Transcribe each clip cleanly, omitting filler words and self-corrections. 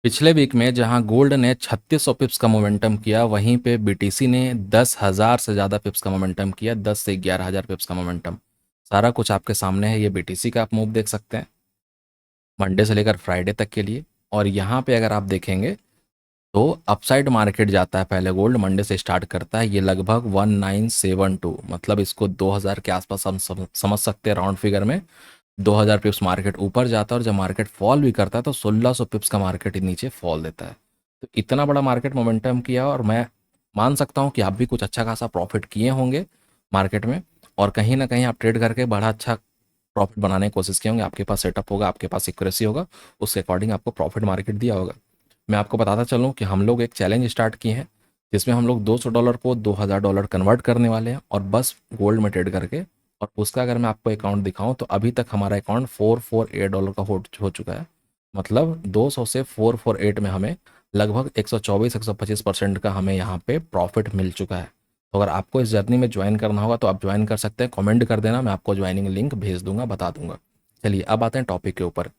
पिछले वीक में जहां गोल्ड ने 3600 पिप्स का मोमेंटम किया, वहीं पे बीटीसी ने 10,000 से ज़्यादा पिप्स का मोमेंटम किया। 10 से 11,000 पिप्स का मोमेंटम। सारा कुछ आपके सामने है। ये बीटीसी का आप मूव देख सकते हैं मंडे से लेकर फ्राइडे तक के लिए। और यहाँ पे अगर आप देखेंगे तो अपसाइड मार्केट जाता है। पहले गोल्ड मंडे से स्टार्ट करता है, ये लगभग 1972, मतलब इसको 2000 के आसपास हम समझ सकते हैं। राउंड फिगर में 2000 पिप्स मार्केट ऊपर जाता है, और जब मार्केट फॉल भी करता है तो 1600 पिप्स का मार्केट नीचे फॉल देता है। तो इतना बड़ा मार्केट मोमेंटम किया, और मैं मान सकता हूँ कि आप भी कुछ अच्छा खासा प्रॉफिट किए होंगे मार्केट में। और कहीं ना कहीं आप ट्रेड करके बड़ा अच्छा प्रॉफिट बनाने की कोशिश किए होंगे। आपके पास सेटअप होगा, आपके पास एक्यूरेसी होगा, उसके अकॉर्डिंग आपको प्रॉफिट मार्केट दिया होगा। मैं आपको बताता चलूँ कि हम लोग एक चैलेंज स्टार्ट किए हैं, जिसमें हम लोग $200 को $2000 कन्वर्ट करने वाले हैं, और बस गोल्ड में ट्रेड करके। और उसका अगर मैं आपको अकाउंट दिखाऊं तो अभी तक हमारा अकाउंट $448 का हो चुका है। मतलब 200 से 448 में हमें लगभग 124-125% का हमें यहाँ पे प्रॉफिट मिल चुका है। तो अगर आपको इस जर्नी में ज्वाइन करना होगा तो आप ज्वाइन कर सकते हैं। कमेंट कर देना, मैं आपको ज्वाइनिंग लिंक भेज दूंगा, बता दूंगा। चलिए अब आते हैं टॉपिक के ऊपर।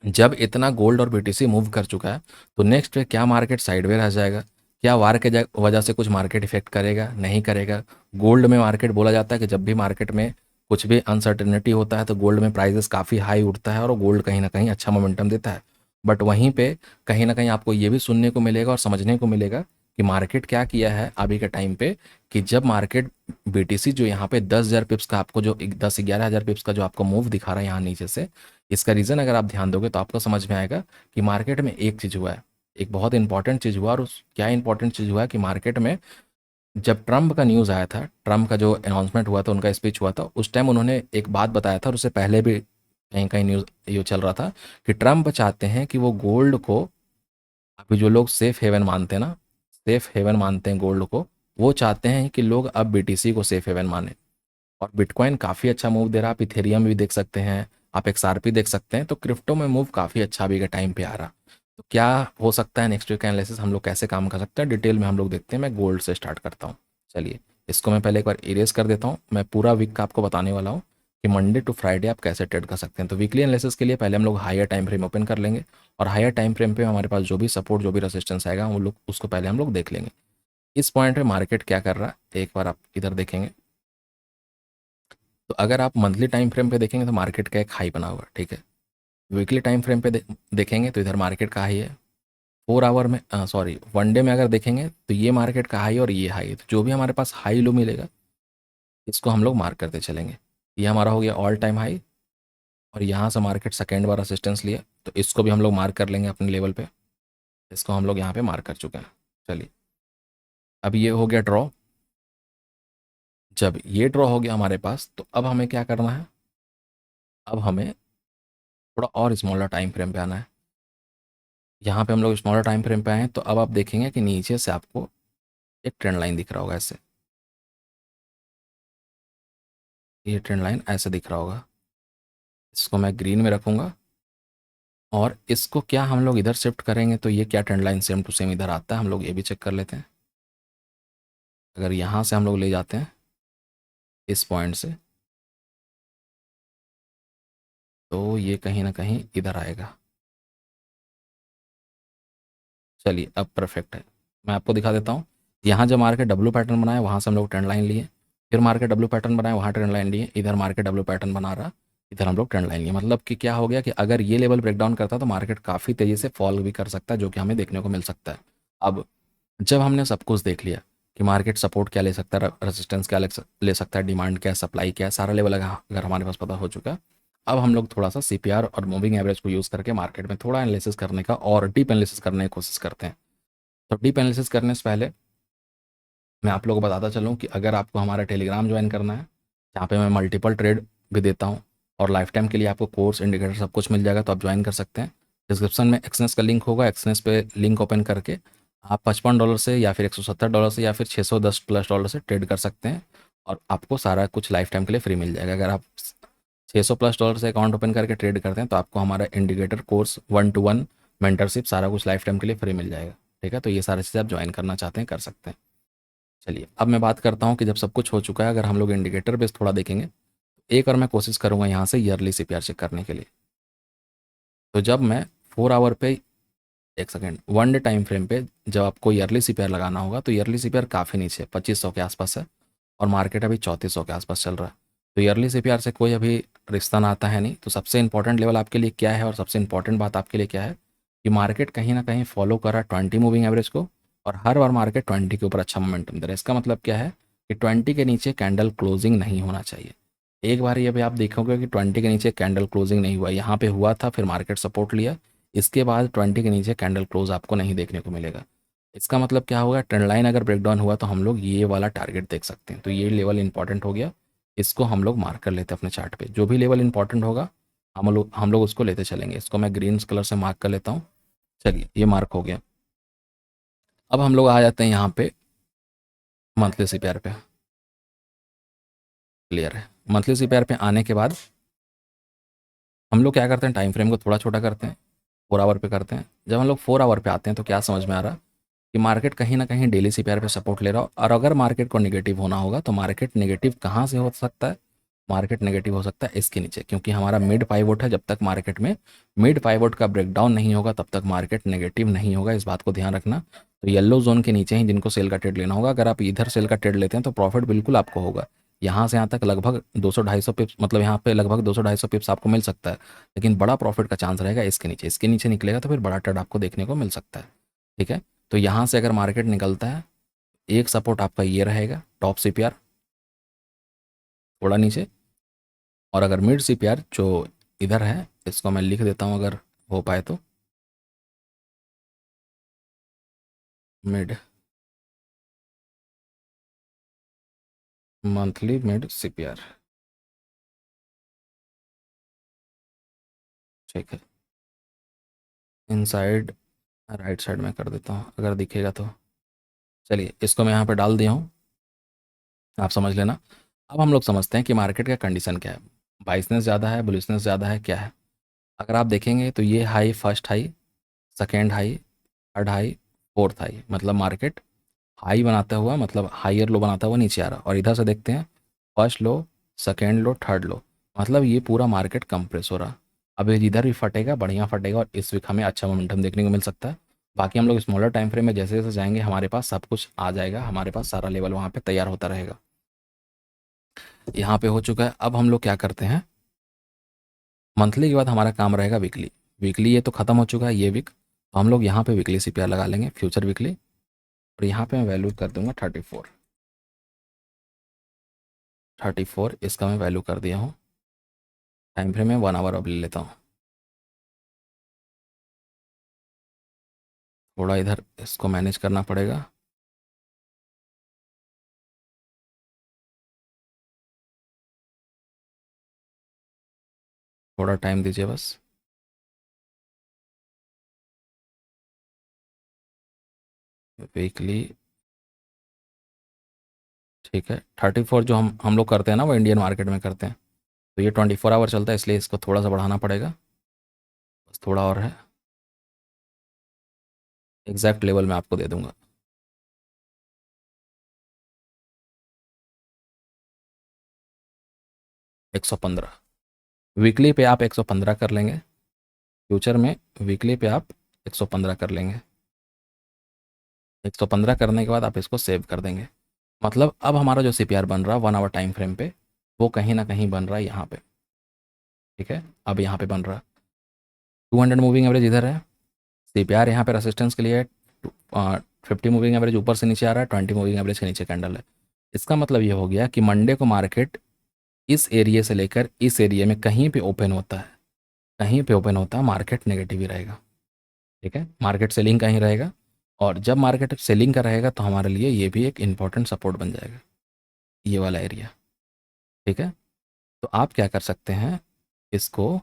जब इतना गोल्ड और बीटीसी मूव कर चुका है, तो नेक्स्ट पे क्या मार्केट साइडवे रह जाएगा? क्या वार के वजह से कुछ मार्केट इफेक्ट करेगा? नहीं करेगा। गोल्ड में मार्केट बोला जाता है कि जब भी मार्केट में कुछ भी अनसर्टेनिटी होता है तो गोल्ड में प्राइजेस काफ़ी हाई उठता है, और गोल्ड कहीं ना कहीं अच्छा मोमेंटम देता है। बट वहीं पे कहीं ना कहीं आपको ये भी सुनने को मिलेगा और समझने को मिलेगा कि मार्केट क्या किया है अभी के टाइम पे। कि जब मार्केट बीटीसी जो यहाँ पे 10,000 पिप्स का आपको जो 10-11,000 पिप्स का जो आपको मूव दिखा रहा है यहाँ नीचे से, इसका रीज़न अगर आप ध्यान दोगे तो आपको समझ में आएगा कि मार्केट में एक चीज़ हुआ है, एक बहुत इंपॉर्टेंट चीज़ हुआ। और उस क्या इंपॉर्टेंट चीज़ हुआ कि मार्केट में जब ट्रम्प का न्यूज़ आया था, ट्रम्प का जो अनाउंसमेंट हुआ था, उनका स्पीच हुआ था, उस टाइम उन्होंने एक बात बताया था, और उससे पहले भी कहीं कहीं न्यूज़ ये चल रहा था कि ट्रम्प चाहते हैं कि वो गोल्ड को, अभी जो लोग सेफ हेवन मानते हैं ना, सेफ हेवन मानते हैं गोल्ड को, वो चाहते हैं कि लोग अब बीटीसी को सेफ हेवन माने। और बिटकॉइन काफ़ी अच्छा मूव दे रहा है। आप इथेरियम भी देख सकते हैं, आप एक्सआरपी देख सकते हैं। तो क्रिप्टो में मूव काफ़ी अच्छा अभी के टाइम पे आ रहा। तो क्या हो सकता है नेक्स्ट वीक का एनालिसिस, हम लोग कैसे काम कर सकते हैं, डिटेल में हम लोग देखते हैं। मैं गोल्ड से स्टार्ट करता हूँ। चलिए, इसको मैं पहले एक बार इरेज कर देता हूँ। मैं पूरा वीक का आपको बताने वाला हूँ कि मंडे टू फ्राइडे आप कैसे ट्रेड कर सकते हैं। तो वीकली एनालिसिस के लिए पहले हम लोग हायर टाइम फ्रेम ओपन कर लेंगे, और हायर टाइम फ्रेम पे हमारे पास जो भी सपोर्ट, जो भी रेसिस्टेंस आएगा, वो लोग उसको पहले हम लोग देख लेंगे। इस पॉइंट पे मार्केट क्या कर रहा है एक बार आप इधर देखेंगे। तो अगर आप मंथली टाइम फ्रेम पे देखेंगे तो मार्केट का एक हाई बना हुआ है, ठीक है। वीकली टाइम फ्रेम पे देखेंगे तो इधर मार्केट का हाई है। 4 आवर में, सॉरी, वन डे में अगर देखेंगे तो ये मार्केट का हाई और ये हाई है। तो जो भी हमारे पास हाई लो मिलेगा, इसको हम लोग मार्क करते चलेंगे। ये हमारा हो गया ऑल टाइम हाई, और यहाँ से मार्केट सेकेंड बार असिस्टेंस लिया, तो इसको भी हम लोग मार्क कर लेंगे अपने लेवल पे। इसको हम लोग यहाँ पे मार्क कर चुके हैं। चलिए, अब ये हो गया ड्रॉ। जब ये ड्रॉ हो गया हमारे पास, तो अब हमें क्या करना है? अब हमें थोड़ा और स्मॉलर टाइम फ्रेम पे आना है। यहाँ पे हम लोग स्मॉलर टाइम फ्रेम पे आए हैं, तो अब आप देखेंगे कि नीचे से आपको एक ट्रेंड लाइन दिख रहा होगा ऐसे। ये ट्रेंड लाइन ऐसे दिख रहा होगा। इसको मैं ग्रीन में रखूँगा, और इसको क्या हम लोग इधर शिफ्ट करेंगे तो ये क्या trend line same to same इधर आता है। हम लोग ये भी चेक कर लेते हैं। अगर यहाँ से हम लोग ले जाते हैं इस पॉइंट से, तो ये कहीं ना कहीं इधर आएगा। चलिए, अब परफेक्ट है। मैं आपको दिखा देता हूँ। यहाँ जब मार्केट डब्लू पैटर्न बनाए, वहाँ से हम लोग ट्रेंड लाइन लिए। फिर मार्केट डब्लू पैटर्न बनाए, वहाँ ट्रेंड लाइन लिए। इधर मार्केट डब्लू पैटर्न बना रहा, इधर हम लोग ट्रेंड लाइन लिए। मतलब कि क्या हो गया कि अगर ये लेवल ब्रेक डाउन करता तो मार्केट काफ़ी तेज़ी से फॉल भी कर सकता है, जो कि हमें देखने को मिल सकता है। अब जब हमने सब कुछ देख लिया कि मार्केट सपोर्ट क्या ले सकता है, रेजिस्टेंस क्या ले सकता है, डिमांड क्या है, सप्लाई क्या है, सारा लेवल अगर हमारे पास पता हो चुका है, अब हम लोग थोड़ा सा सीपीआर और मूविंग एवरेज को यूज़ करके मार्केट में थोड़ा एनालिसिस करने का और डीप एनालिसिस करने की कोशिश करते हैं। तो डीप एनालिसिस करने से पहले मैं आप लोगों को बताता चलूँ कि अगर आपको हमारा टेलीग्राम ज्वाइन करना है, जहाँ पे मैं मल्टीपल ट्रेड भी देता हूँ, और लाइफ टाइम के लिए आपको कोर्स, इंडिकेटर सब कुछ मिल जाएगा, तो आप ज्वाइन कर सकते हैं। डिस्क्रिप्शन में एक्सनेस का लिंक होगा। एक्सनेस पे लिंक ओपन करके आप $55 से, या फिर $170 से, या फिर 610 प्लस डॉलर से ट्रेड कर सकते हैं, और आपको सारा कुछ लाइफ टाइम के लिए फ्री मिल जाएगा। अगर आप 600 प्लस डॉलर से अकाउंट ओपन करके ट्रेड करते हैं तो आपको हमारा इंडिकेटर कोर्स, 1-to-1 मेंटरशिप, सारा कुछ लाइफ टाइम के लिए फ्री मिल जाएगा। ठीक है, तो ये सारी चीज़ें आप ज्वाइन करना चाहते हैं कर सकते हैं। चलिए, अब मैं बात करता हूँ कि जब सब कुछ हो चुका है, अगर हम लोग इंडिकेटर बेस थोड़ा देखेंगे, एक और मैं कोशिश करूँगा यहाँ से ईयरली सीपीआर चेक करने के लिए। तो जब मैं 4 आवर पे एक second, one day time frame पे जब आपको ईयरली सीपीआर लगाना होगा तो ईयरली सीपीआर काफ़ी नीचे है, 2500 के आसपास है और मार्केट अभी 3400 के आसपास चल रहा है। तो ईयरली सीपीआर से कोई अभी रिश्ता ना आता है नहीं। तो सबसे इंपॉर्टेंट लेवल आपके लिए क्या है और सबसे इंपॉर्टेंट बात आपके लिए क्या है कि मार्केट कहीं ना कहीं फॉलो कर रहा है 20 मूविंग एवरेज को, और हर बार मार्केट 20 के ऊपर अच्छा मोमेंटम दे रहा है। इसका मतलब क्या है कि 20 के नीचे कैंडल क्लोजिंग नहीं होना चाहिए। एक बार ये भी आप देखोगे कि 20 के नीचे कैंडल क्लोजिंग नहीं हुआ, यहाँ पे हुआ था फिर मार्केट सपोर्ट लिया, इसके बाद 20 के नीचे कैंडल क्लोज आपको नहीं देखने को मिलेगा। इसका मतलब क्या होगा, ट्रेंड लाइन अगर ब्रेकडाउन हुआ तो हम लोग ये वाला टारगेट देख सकते हैं। तो ये लेवल इंपॉर्टेंट हो गया, इसको हम लोग मार्क कर लेते हैं अपने चार्ट पे। जो भी लेवल इंपॉर्टेंट होगा हम लोग उसको लेते चलेंगे। इसको मैं ग्रीन कलर से मार्क कर लेता हूँ। चलिए ये मार्क हो गया। अब हम लोग आ जाते हैं यहाँ पे मंथली सीपीआर पे। क्लियर है, मंथली सीपीआर पे आने के बाद हम लोग क्या करते हैं, टाइम फ्रेम को थोड़ा छोटा करते हैं, 4 आवर पे करते हैं। जब हम लोग 4 आवर पे आते हैं तो क्या समझ में आ रहा कि मार्केट कहीं ना कहीं डेली सीपीआर पे सपोर्ट ले रहा हो, और अगर मार्केट को नेगेटिव होना होगा तो मार्केट नेगेटिव कहाँ से हो सकता है, मार्केट नेगेटिव हो सकता है इसके नीचे, क्योंकि हमारा मिड पाइवोट है। जब तक मार्केट में मिड पाइवोट का ब्रेकडाउन नहीं होगा तब तक मार्केट नेगेटिव नहीं होगा, इस बात को ध्यान रखना। तो येलो जोन के नीचे ही जिनको सेल का ट्रेड लेना होगा, अगर आप इधर सेल का ट्रेड लेते हैं तो प्रॉफिट बिल्कुल आपको होगा। यहाँ से यहाँ तक लगभग 200-250 पिप्स, मतलब यहाँ पे लगभग 200-250 पिप्स आपको मिल सकता है, लेकिन बड़ा प्रॉफिट का चांस रहेगा इसके नीचे। इसके नीचे निकलेगा तो फिर बड़ा ट्रेड आपको देखने को मिल सकता है। ठीक है, तो यहाँ से अगर मार्केट निकलता है, एक सपोर्ट आपका ये रहेगा टॉप सीपीआर थोड़ा नीचे, और अगर मिड सीपीआर जो इधर है, इसको मैं लिख देता हूँ अगर हो पाए तो, मिड मंथली मिड सीपीआर। ठीक है, इनसाइड राइट साइड में कर देता हूँ अगर दिखेगा तो। चलिए इसको मैं यहाँ पे डाल दिया हूँ, आप समझ लेना। अब हम लोग समझते हैं कि मार्केट का कंडीशन क्या है, बाइसनेस ज़्यादा है, बुलिशनेस ज़्यादा है, क्या है। अगर आप देखेंगे तो ये high, first high, second high, third high, fourth high, मतलब मार्केट हाई बनाता हुआ, मतलब हाइयर लो बनाता हुआ नीचे आ रहा। और इधर से देखते हैं फर्स्ट लो, सेकेंड लो, थर्ड लो, मतलब ये पूरा मार्केट कंप्रेस हो रहा। अब ये इधर भी फटेगा, बढ़िया फटेगा, और इस वीक हमें अच्छा मोमेंटम देखने को मिल सकता है। बाकी हम लोग स्मॉलर टाइम फ्रेम में जैसे जैसे जाएंगे हमारे पास सब कुछ आ जाएगा, हमारे पास सारा लेवल वहाँ पे तैयार होता रहेगा। यहाँ पे हो चुका है। अब हम लोग क्या करते हैं, मंथली के बाद हमारा काम रहेगा वीकली। वीकली ये तो ख़त्म हो चुका है ये वीक, तो हम लोग यहाँ पे वीकली सीपीआर लगा लेंगे, फ्यूचर वीकली। और यहाँ पे मैं वैल्यू कर दूंगा 34। 34 इसका मैं वैल्यू कर दिया हूँ। टाइम फ्रेम में 1 आवर अब ले लेता हूँ। थोड़ा इधर इसको मैनेज करना पड़ेगा। थोड़ा टाइम दीजिए बस। वीकली, ठीक है। 34 जो हम लोग करते हैं ना वो इंडियन मार्केट में करते हैं, तो ये 24 आवर चलता है, इसलिए इसको थोड़ा सा बढ़ाना पड़ेगा। बस थोड़ा और है, एग्जैक्ट लेवल मैं आपको दे दूंगा। 115 वीकली पे आप 115 कर लेंगे, फ्यूचर में वीकली पे आप 115 कर लेंगे। 115 करने के बाद आप इसको सेव कर देंगे। मतलब अब हमारा जो सीपीआर बन रहा है 1 आवर टाइम फ्रेम पे, वो कहीं ना कहीं बन रहा है यहाँ पे। ठीक है, अब यहाँ पे बन रहा है 200 मूविंग एवरेज इधर है, सीपीआर यहाँ पे रेसिस्टेंस के लिए है। 50 मूविंग एवरेज ऊपर से नीचे आ रहा है, 20 मूविंग एवरेज के नीचे कैंडल है। इसका मतलब ये हो गया कि मंडे को मार्केट इस एरिया से लेकर इस एरिया में कहीं पे ओपन होता है, कहीं पे ओपन होता है मार्केट नेगेटिव ही रहेगा। ठीक है, मार्केट सेलिंग का ही रहेगा, और जब मार्केट सेलिंग का रहेगा तो हमारे लिए ये भी एक इंपॉर्टेंट सपोर्ट बन जाएगा, ये वाला एरिया। ठीक है, तो आप क्या कर सकते हैं, इसको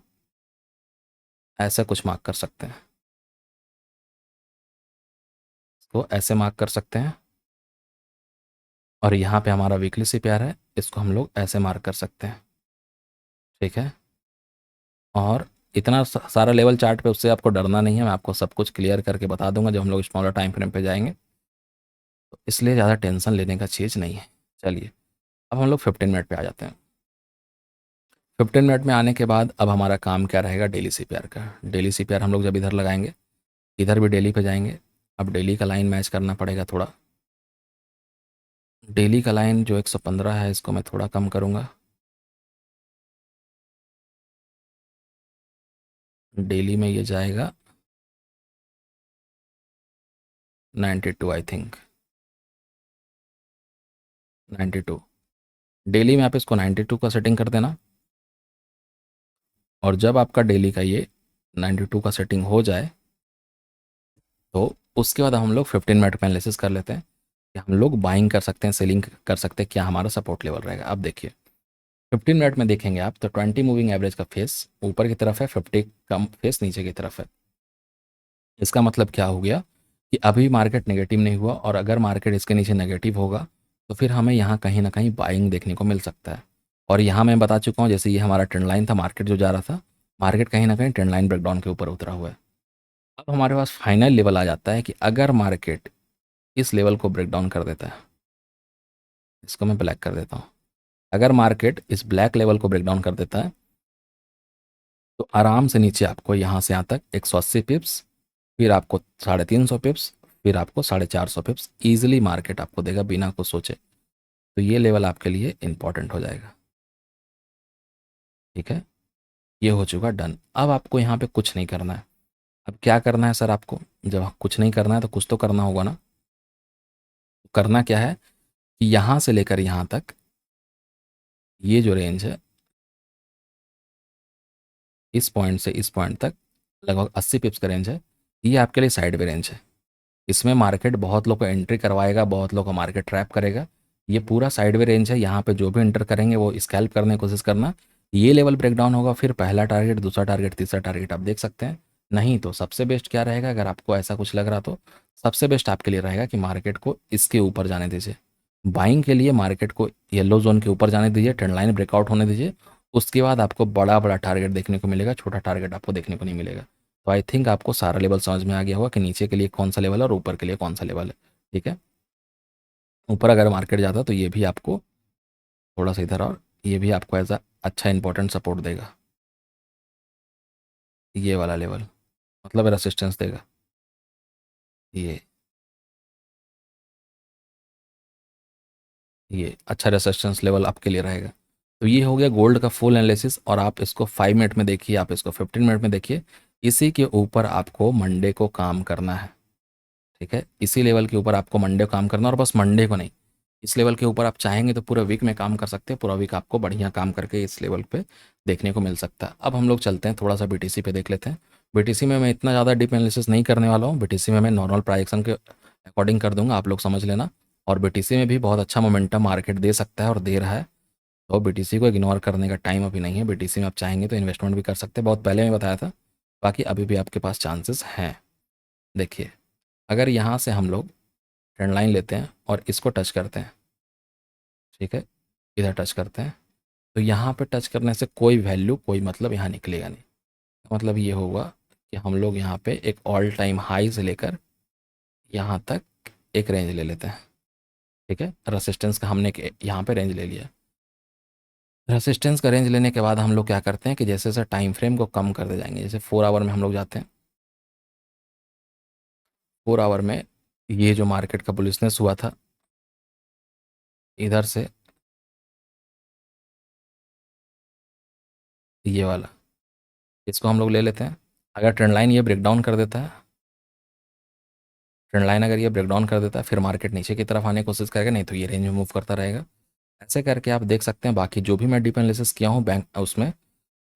ऐसा कुछ मार्क कर सकते हैं, इसको ऐसे मार्क कर सकते हैं, और यहाँ पे हमारा वीकली सीपीआर है, इसको हम लोग ऐसे मार्क कर सकते हैं। ठीक है, और इतना सारा लेवल चार्ट पे उससे आपको डरना नहीं है, मैं आपको सब कुछ क्लियर करके बता दूंगा जब हम लोग स्मॉलर टाइम फ्रेम पे जाएंगे, तो इसलिए ज़्यादा टेंशन लेने का चीज़ नहीं है। चलिए अब हम लोग 15 मिनट पे आ जाते हैं। 15 मिनट में आने के बाद अब हमारा काम क्या रहेगा, डेली सीपीआर का। डेली सीपीआर हम लोग जब इधर लगाएंगे, इधर भी डेली पे जाएंगे। अब डेली का लाइन मैच करना पड़ेगा थोड़ा। डेली का लाइन जो 115 है इसको मैं थोड़ा कम करूँगा। डेली में ये जाएगा 92 आई थिंक, 92। डेली में आप इसको 92 का सेटिंग कर देना। और जब आपका डेली का ये 92 का सेटिंग हो जाए तो उसके बाद हम लोग 15 मिनट का एनालिसिस कर लेते हैं कि हम लोग बाइंग कर सकते हैं, सेलिंग कर सकते हैं, क्या हमारा सपोर्ट लेवल रहेगा। अब देखिए 15 मिनट में देखेंगे आप तो 20 मूविंग एवरेज का फेस ऊपर की तरफ है, 50 का फेस नीचे की तरफ है। इसका मतलब क्या हो गया कि अभी मार्केट नेगेटिव नहीं हुआ, और अगर मार्केट इसके नीचे नेगेटिव होगा तो फिर हमें यहाँ कहीं ना कहीं बाइंग देखने को मिल सकता है। और यहाँ मैं बता चुका हूँ, जैसे ये हमारा ट्रेंड लाइन था, मार्केट जो जा रहा था, मार्केट कहीं ना कहीं ट्रेंड लाइन ब्रेकडाउन के ऊपर उतरा हुआ है। अब हमारे पास फाइनल लेवल आ जाता है कि अगर मार्केट इस लेवल को ब्रेक डाउन कर देता है, इसको मैं ब्लैक कर देता हूँ, अगर मार्केट इस ब्लैक लेवल को ब्रेक डाउन कर देता है तो आराम से नीचे आपको यहाँ से यहाँ तक 180 पिप्स, फिर आपको 350 पिप्स, फिर आपको 450 पिप्स ईजिली मार्केट आपको देगा बिना कुछ सोचे। तो ये लेवल आपके लिए इंपॉर्टेंट हो जाएगा। ठीक है, ये हो चुका डन। अब आपको यहाँ पे कुछ नहीं करना है। अब क्या करना है सर आपको? जब कुछ नहीं करना है तो कुछ तो करना होगा ना। करना क्या है कि यहाँ से लेकर यहाँ तक ये जो रेंज है, इस पॉइंट से इस पॉइंट तक लगभग 80 पिप्स का रेंज है, ये आपके लिए साइड वे रेंज है। इसमें मार्केट बहुत लोग को एंट्री करवाएगा, बहुत लोग को मार्केट ट्रैप करेगा। ये पूरा साइड वे रेंज है, यहाँ पे जो भी एंटर करेंगे वो स्कैल्प करने की कोशिश करना। ये लेवल ब्रेकडाउन होगा, फिर पहला टारगेट, दूसरा टारगेट, तीसरा टारगेट आप देख सकते हैं। नहीं तो सबसे बेस्ट क्या रहेगा, अगर आपको ऐसा कुछ लग रहा तो सबसे बेस्ट आपके लिए रहेगा कि मार्केट को इसके ऊपर जाने दीजिए। बाइंग के लिए मार्केट को येलो जोन के ऊपर जाने दीजिए, ट्रेंड लाइन ब्रेकआउट होने दीजिए। उसके बाद आपको बड़ा बड़ा टारगेट देखने को मिलेगा, छोटा टारगेट आपको देखने को नहीं मिलेगा। तो आई थिंक आपको सारा लेवल समझ में आ गया होगा कि नीचे के लिए कौन सा लेवल है और ऊपर के लिए कौन सा लेवल है। ठीक है, ऊपर अगर मार्केट जाता तो ये भी आपको थोड़ा सा इधर, और ये भी आपको एज अ अच्छा इंपॉर्टेंट सपोर्ट देगा। ये वाला लेवल मतलब रेसिस्टेंस देगा ये अच्छा रेसिस्टेंस लेवल आपके लिए रहेगा। तो ये हो गया गोल्ड का फुल एनालिसिस, और आप इसको 5 मिनट में देखिए, आप इसको 15 मिनट में देखिए। इसी के ऊपर आपको मंडे को काम करना है। ठीक है, इसी लेवल के ऊपर आपको मंडे को काम करना, और बस मंडे को नहीं, इस लेवल के ऊपर आप चाहेंगे तो पूरा वीक में काम कर सकते हैं। पूरा वीक आपको बढ़िया काम करके इस लेवल पे देखने को मिल सकता है। अब हम लोग चलते हैं थोड़ा सा बीटीसी पे देख लेते हैं। बीटीसी में मैं इतना ज़्यादा डीप एनालिसिस नहीं करने वाला हूँ, बीटीसी में मैं नॉर्मल प्राइजेक्शन के अकॉर्डिंग कर दूंगा, आप लोग समझ लेना। और बीटीसी में भी बहुत अच्छा मोमेंटम मार्केट दे सकता है और दे रहा है। तो बीटीसी को इग्नोर करने का टाइम अभी नहीं है। बीटीसी में आप चाहेंगे तो इन्वेस्टमेंट भी कर सकते हैं, बहुत पहले मैं बताया था। बाकी अभी भी आपके पास चांसेस हैं। देखिए, अगर यहाँ से हम लोग ट्रेंड लाइन लेते हैं और इसको टच करते हैं, ठीक है, इधर टच करते हैं, तो यहाँ पे टच करने से कोई वैल्यू, कोई मतलब यहाँ निकलेगा नहीं। मतलब ये होगा कि हम लोग यहाँ पे एक ऑल टाइम हाई से लेकर यहाँ तक एक रेंज ले लेते हैं। ठीक है, रेसिस्टेंस का हमने यहाँ पे रेंज ले लिया। रेसिस्टेंस का रेंज लेने के बाद हम लोग क्या करते हैं कि जैसे जैसे टाइम फ्रेम को कम करते जाएंगे, जैसे 4 आवर में हम लोग जाते हैं। 4 आवर में ये जो मार्केट का बुलिशनेस हुआ था इधर से, ये वाला, इसको हम लोग ले लेते हैं। अगर ट्रेंड लाइन ये ब्रेकडाउन कर देता है, ट्रेंड लाइन अगर ये ब्रेकडाउन कर देता है, फिर मार्केट नीचे की तरफ आने की कोशिश करेगा, नहीं तो ये रेंज में मूव करता रहेगा। ऐसे करके आप देख सकते हैं। बाकी जो भी मैं डीप एनालिसिस किया हूँ बैंक उसमें,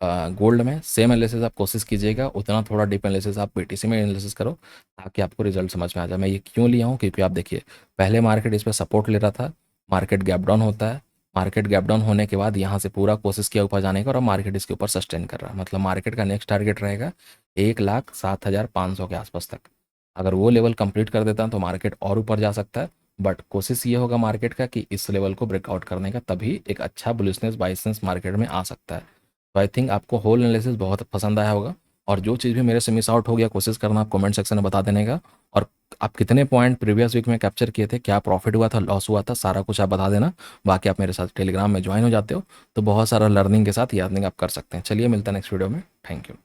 गोल्ड में सेम एनालिसिस आप कोशिश कीजिएगा, उतना थोड़ा डीप एनालिसिस आप बीटीसी में एनालिसिस करो, ताकि आपको रिजल्ट समझ में आ जाए। मैं ये क्यों लिया हूँ, क्योंकि आप देखिए पहले मार्केट इस पर सपोर्ट ले रहा था, मार्केट गैप डाउन होता है, मार्केट गैप डाउन होने के बाद यहाँ से पूरा कोशिश किया ऊपर जाने का, और अब मार्केट इसके ऊपर सस्टेन कर रहा है। मतलब मार्केट का नेक्स्ट टारगेट रहेगा 1,07,500 के आसपास तक। अगर वो लेवल कंप्लीट कर देता है तो मार्केट और ऊपर जा सकता है। बट कोशिश ये होगा मार्केट का कि इस लेवल को ब्रेकआउट करने का, तभी एक अच्छा बुलिशनेस बाइसेंस मार्केट में आ सकता है। तो आई थिंक आपको होल एनालिसिस बहुत पसंद आया होगा। और जो चीज़ भी मेरे से मिस आउट हो गया, कोशिश करना आप कमेंट सेक्शन में बता देने का। और आप कितने पॉइंट प्रीवियस वीक में कैप्चर किए थे, क्या प्रॉफिट हुआ था, लॉस हुआ था, सारा कुछ आप बता देना। बाकी आप मेरे साथ टेलीग्राम में ज्वाइन हो जाते हो तो बहुत सारा लर्निंग के साथ ये अर्निंग आप कर सकते हैं। चलिए मिलता है नेक्स्ट वीडियो में। Thank you.